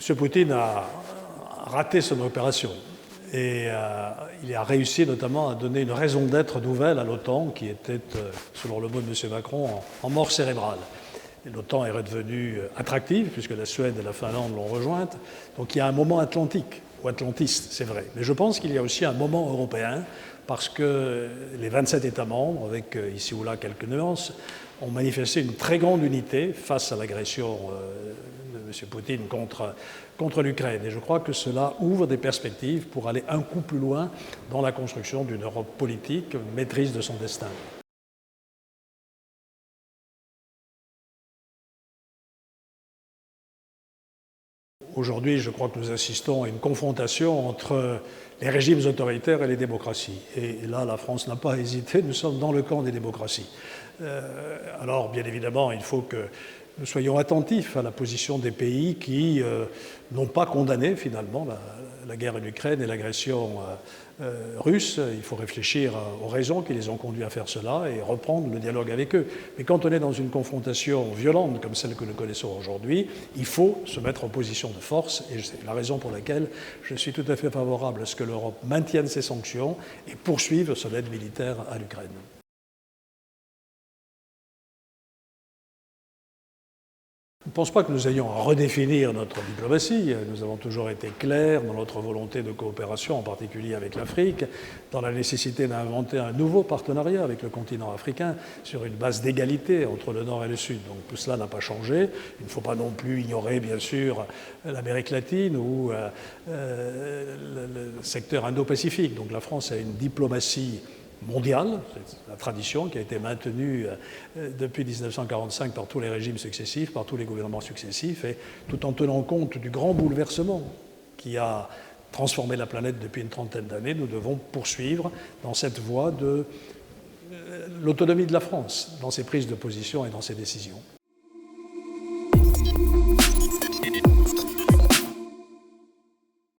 M. Poutine a raté son opération et il a réussi notamment à donner une raison d'être nouvelle à l'OTAN qui était, selon le mot de M. Macron, en mort cérébrale. L'OTAN est redevenue attractive puisque la Suède et la Finlande l'ont rejointe. Donc il y a un moment atlantique ou atlantiste, c'est vrai. Mais je pense qu'il y a aussi un moment européen parce que les 27 États membres, avec ici ou là quelques nuances, ont manifesté une très grande unité face à l'agression de M. Poutine contre l'Ukraine. Et je crois que cela ouvre des perspectives pour aller un coup plus loin dans la construction d'une Europe politique, maîtrise de son destin. Aujourd'hui, je crois que nous assistons à une confrontation entre les régimes autoritaires et les démocraties. Et là, la France n'a pas hésité, nous sommes dans le camp des démocraties. Alors, bien évidemment, il faut que nous soyons attentifs à la position des pays qui n'ont pas condamné finalement la guerre en Ukraine et l'agression russe. Il faut réfléchir aux raisons qui les ont conduits à faire cela et reprendre le dialogue avec eux. Mais quand on est dans une confrontation violente comme celle que nous connaissons aujourd'hui, il faut se mettre en position de force et c'est la raison pour laquelle je suis tout à fait favorable à ce que l'Europe maintienne ses sanctions et poursuive son aide militaire à l'Ukraine. Je ne pense pas que nous ayons à redéfinir notre diplomatie. Nous avons toujours été clairs dans notre volonté de coopération, en particulier avec l'Afrique, dans la nécessité d'inventer un nouveau partenariat avec le continent africain sur une base d'égalité entre le Nord et le Sud. Donc tout cela n'a pas changé. Il ne faut pas non plus ignorer, bien sûr, l'Amérique latine ou le secteur Indo-Pacifique. Donc la France a une diplomatie mondiale, c'est la tradition qui a été maintenue depuis 1945 par tous les régimes successifs, par tous les gouvernements successifs, et tout en tenant compte du grand bouleversement qui a transformé la planète depuis une trentaine d'années, nous devons poursuivre dans cette voie de l'autonomie de la France, dans ses prises de position et dans ses décisions.